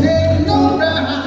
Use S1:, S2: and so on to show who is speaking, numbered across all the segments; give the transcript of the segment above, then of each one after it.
S1: take no ride.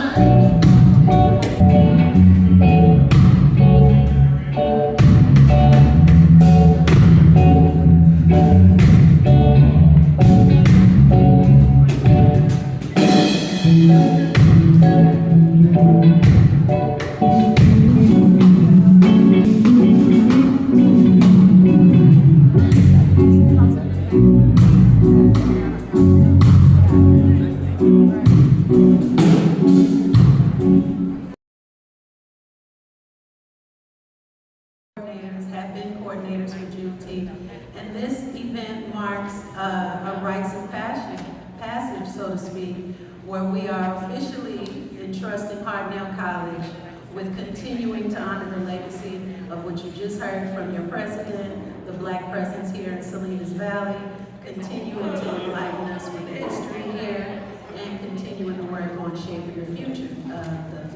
S2: Have been coordinators for Juneteenth, and this event marks a rites of passage, so to speak, where we are officially entrusting Hartnell College with continuing to honor the legacy of what you just heard from your president, the Black presence here in Salinas Valley, continuing to enlighten us with the history here, and continuing to work on shaping your future,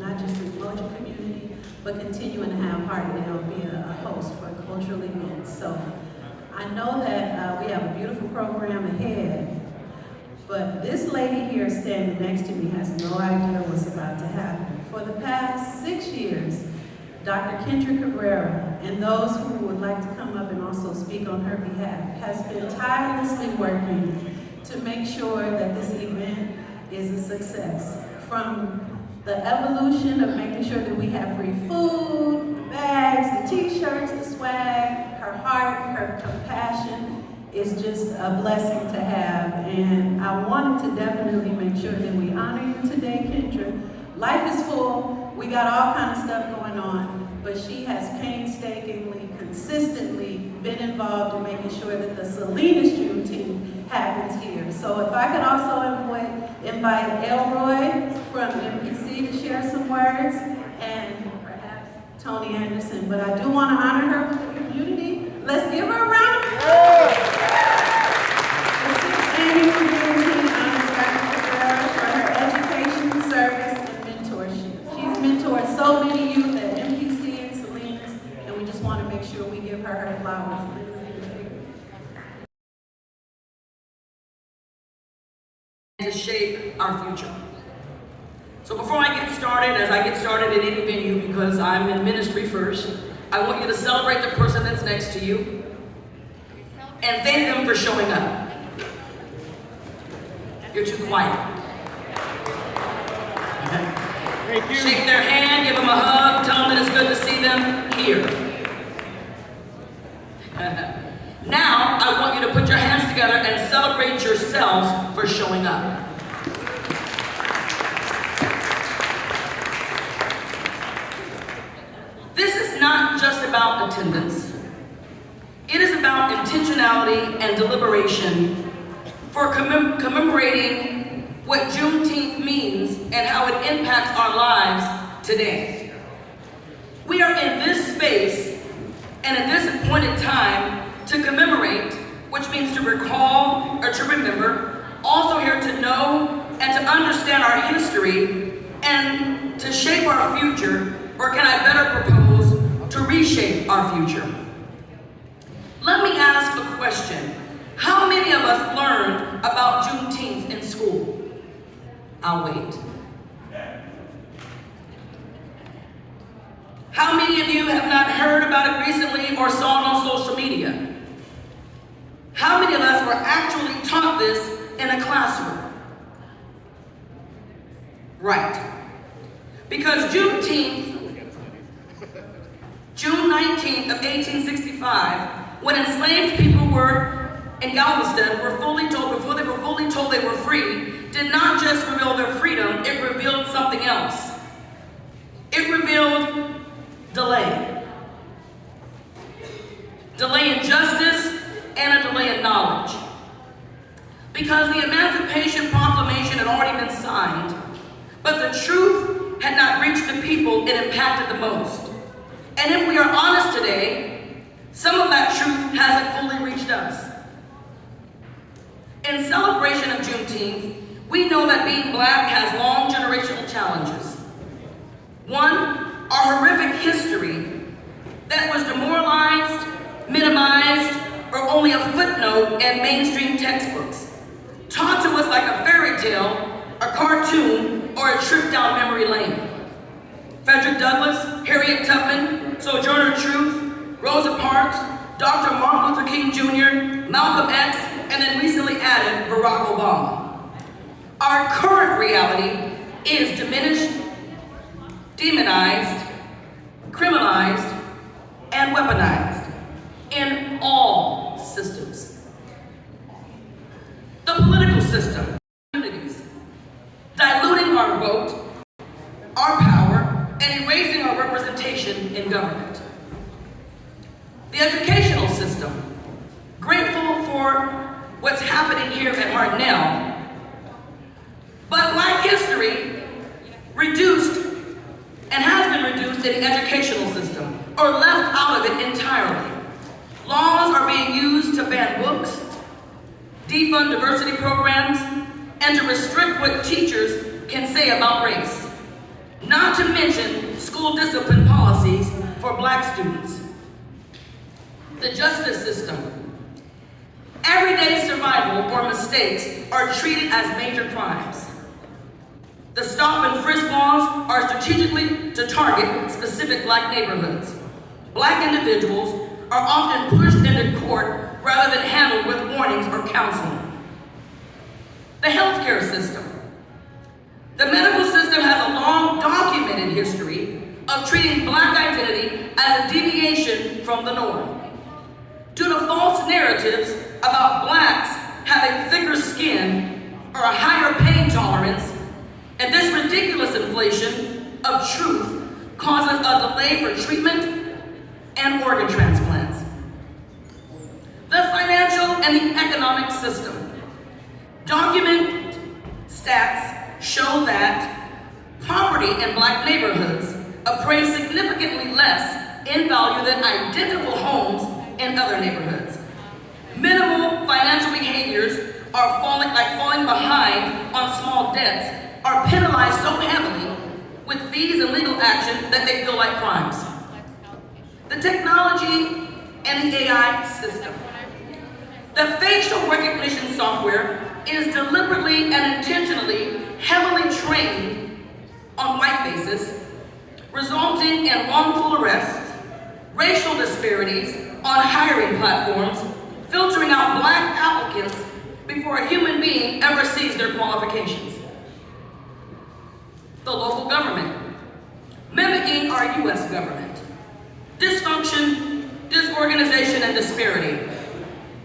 S2: not just the Georgia community, but continuing to have Hartnell be a host for cultural events. So I know that we have a beautiful program ahead, but this lady here standing next to me has no idea what's about to happen. For the past 6 years, Dr. Kendra Cabrera and those who would like to come up and also speak on her behalf has been tirelessly working to make sure that this event is a success. From the evolution of making sure that we have free food, the bags, the t-shirts, the swag, her heart, her compassion is just a blessing to have. And I wanted to definitely make sure that we honor you today, Kendra. Life is full, we got all kinds of stuff going on, but she has painstakingly, consistently been involved in making sure that the Salinas Juneteenth happens here. So if I could also invite Elroy from MPC to share some words, and perhaps Tony Anderson, but I do want to honor her community. Let's give her a round of applause. The 6th annual Juneteenth honors Dr. Cabrera for her education, service, and mentorship. She's mentored so many youth at MPC and Salinas, and we just want to make sure we give her her flowers.
S3: To shape our future. So before I get started, as I get started in any venue, because I'm in ministry first, I want you to celebrate the person that's next to you and thank them for showing up. You're too quiet.
S4: Thank you.
S3: Shake their hand, give them a hug, tell them that it's good to see them here. Now, I want you to put your hands together and celebrate yourselves for showing up. This is not just about attendance. It is about intentionality and deliberation for commemorating what Juneteenth means and how it impacts our lives today. We are in this space and at this appointed time to commemorate, which means to recall or to remember, also here to know and to understand our history and to shape our future, or can I better propose, to reshape our future. Let me ask a question. How many of us learned about Juneteenth in school? I'll wait. How many of you have not heard about it recently or saw it on social media? How many of us were actually taught this in a classroom? Right. Because Juneteenth, June 19th of 1865, when enslaved people were in Galveston were fully told, before they were fully told they were free, did not just reveal their freedom, it revealed something else. It revealed delay. Delay in justice and a delay in knowledge. Because the Emancipation Proclamation had already been signed, but the truth had not reached the people it impacted the most. And if we are honest today, some of that truth hasn't fully reached us. In celebration of Juneteenth, we know that being Black has long generational challenges. One, our horrific history that was demoralized, minimized, or only a footnote in mainstream textbooks, taught to us like a fairy tale, a cartoon, trip down memory lane. Frederick Douglass, Harriet Tubman, Sojourner Truth, Rosa Parks, Dr. Martin Luther King Jr., Malcolm X, and then recently added Barack Obama. Our current reality is diminished, demonized, criminalized, and weaponized in all systems. The political system, communities, diluting our vote, our power, and erasing our representation in government. The educational system, grateful for what's happening here at Hartnell, but Black history reduced and has been reduced in the educational system, or left out of it entirely. Laws are being used to ban books, defund diversity programs, and to restrict what teachers can say about race. Not to mention school discipline policies for Black students. The justice system. Everyday survival or mistakes are treated as major crimes. The stop and frisk laws are strategically to target specific Black neighborhoods. Black individuals are often pushed into court rather than handled with warnings or counseling. The healthcare system. The medical system has a long documented history of treating Black identity as a deviation from the norm. Due to false narratives about Blacks having thicker skin or a higher pain tolerance, and this ridiculous inflation of truth causes a delay for treatment and organ transplants. The financial and the economic system. Document stats show that poverty in Black neighborhoods appraise significantly less in value than identical homes in other neighborhoods. Minimal financial behaviors are falling behind on small debts are penalized so heavily with fees and legal action that they feel like crimes. The technology and the AI system. The facial recognition software is deliberately and intentionally heavily trained on white faces, resulting in wrongful arrests, racial disparities on hiring platforms, filtering out Black applicants before a human being ever sees their qualifications. The local government, mimicking our US government. Dysfunction, disorganization, and disparity.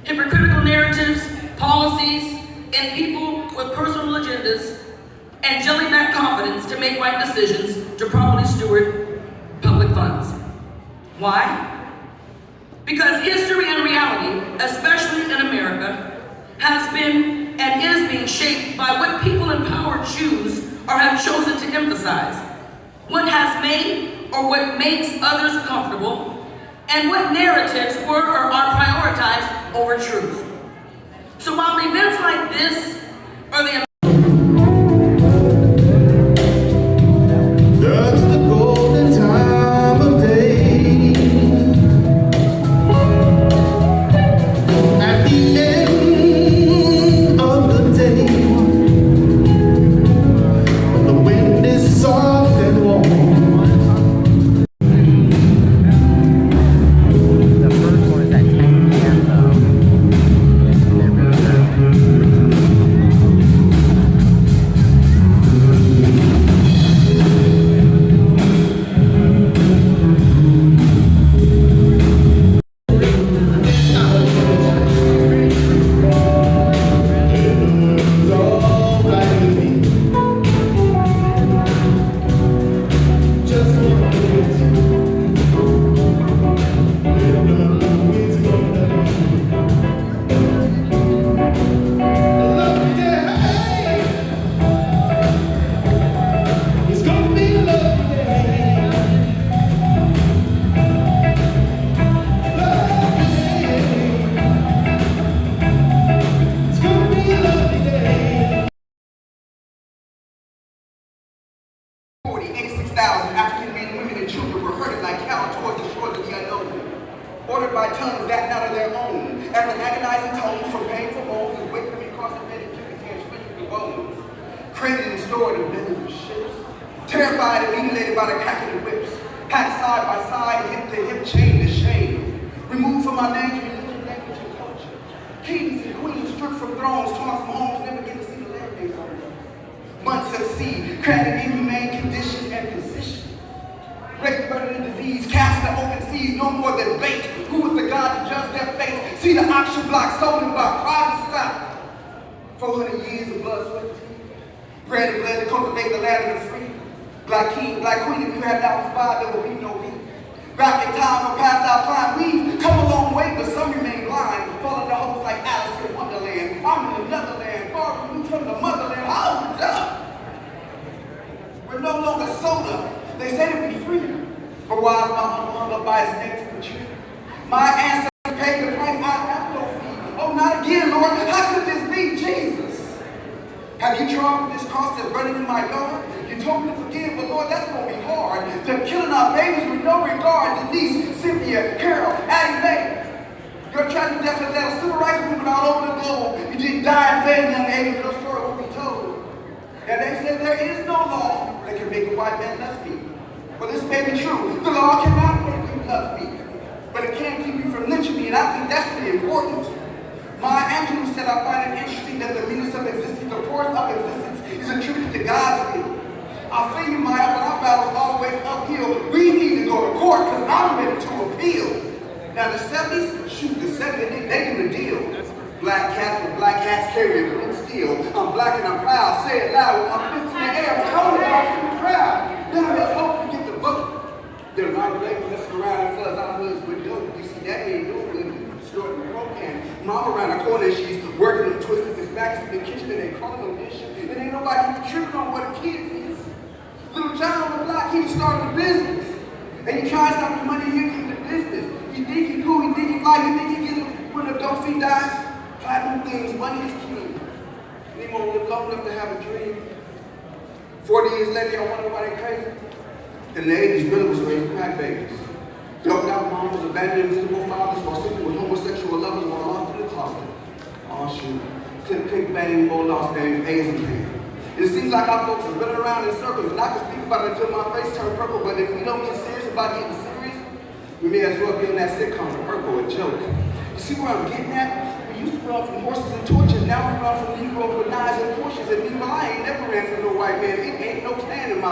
S3: Hypocritical narratives, policies, and people with personal agendas and jelly-back confidence to make right decisions to properly steward public funds. Why? Because history and reality, especially in America, has been and is being shaped by what people in power choose or have chosen to emphasize, what has made or what makes others comfortable, and what narratives were or are prioritized over truth. So while events like this are the
S1: That's the golden time of day. At the end of the day, when the wind is soft and warm.
S4: The first one is at 10 p.m. though. They're really early.
S1: It's all right with me. Just one minute. It's gonna be a lovely day. It's gonna be a lovely day. Lovely day. It's gonna be a lovely day.
S5: 86,000 African men, women, and children were herded like cattle towards the shores of the unknown, ordered by tongues that not of their own, as an agonizing tones from painful bones and wait for me across the bed and tears, splintered bones, crated and stored in bellies of ships, Terrified and mutilated by the cracking of whips. Packed side by side, hip to hip, chain to shame. Removed from our names, religion, language, and culture. Kings and queens stripped from thrones, torn from homes, never get to see the land they own. Months at sea, crammed in inhumane conditions and positions. Rape, murder, and disease, cast in the open seas, no more than bait. Who was the God to judge their fate? See the auction block sold in by private stock. 400 years of blood, sweat, and tears. Bread and blood to cultivate the land of the free. Black king, black queen, if you had not survived, there would be no me. Back in time for past our prime, we've come a long way, but some remain blind. Falling the holes like Alice in Wonderland. I'm in another land, far removed from the motherland. Hold up! We're no longer sold up. They say to be free, but why is my uncle hung up by his neck to the tree? My ancestors paid the price, I have no fee. Oh, not again, Lord. How could this be, Jesus? Have you tried with this cross that's burning in my yard? You told me to forgive, but Lord, that's going to be hard. They're killing our babies with no regard. Denise, Cynthia, Carol, Addie Mae. Your tragic death has led a civil rights movement all over the globe. You didn't die in vain, young age, but your story will be told. And they said there is no law that can make a white man love me. Well, this may be true. The law cannot make you love me, but it can keep you from lynching me, and I think that's pretty important. Maya Angelou said, I find it interesting that the meanest of existence, the poorest of existence, is attributed to God's will. I feel you, Maya, but our battle's always uphill. We need to go to court because I'm ready to appeal. Now, the 70s, shoot, the 70s, they do the deal. Black cats with black hats carrying blue steel. I'm black and I'm proud. Say it loud. I'm fist in the air. I'm the box in the crowd. Now let's hope we get the vote. They're not labeled messing around and floods out of hoods with dope. You see, that ain't doing it. Short and broke and mom around the corner, she's working them twists. His back is in the kitchen and they calling them dishes. And ain't nobody even tripping on what a kid is. Little John on the block, he started a business. And he tries to stop the money here in the business. He think he cool, he think he fly, he think he gets it when the dope fiend dies. Platinum things, money is king. And he won't live long enough to have a dream. 40 years later, y'all wonder why they crazy? In the 80s, Billy was raising crack babies. Doped out moms, abandoned invisible fathers, while sleeping with homosexual lovers while locked in the closet. Oh shoot. Click, click, bang, more lost names, A's and pain. It seems like our folks are running around in circles, and I can speak about it until my face turns purple, but if we don't get serious about getting serious, we may as well be in that sitcom, The Purple, a joke. You see where I'm getting at? We used to run from horses and torches, now we run from Negroes with knives and Porsches, and meanwhile I ain't never ran from no white man. It ain't no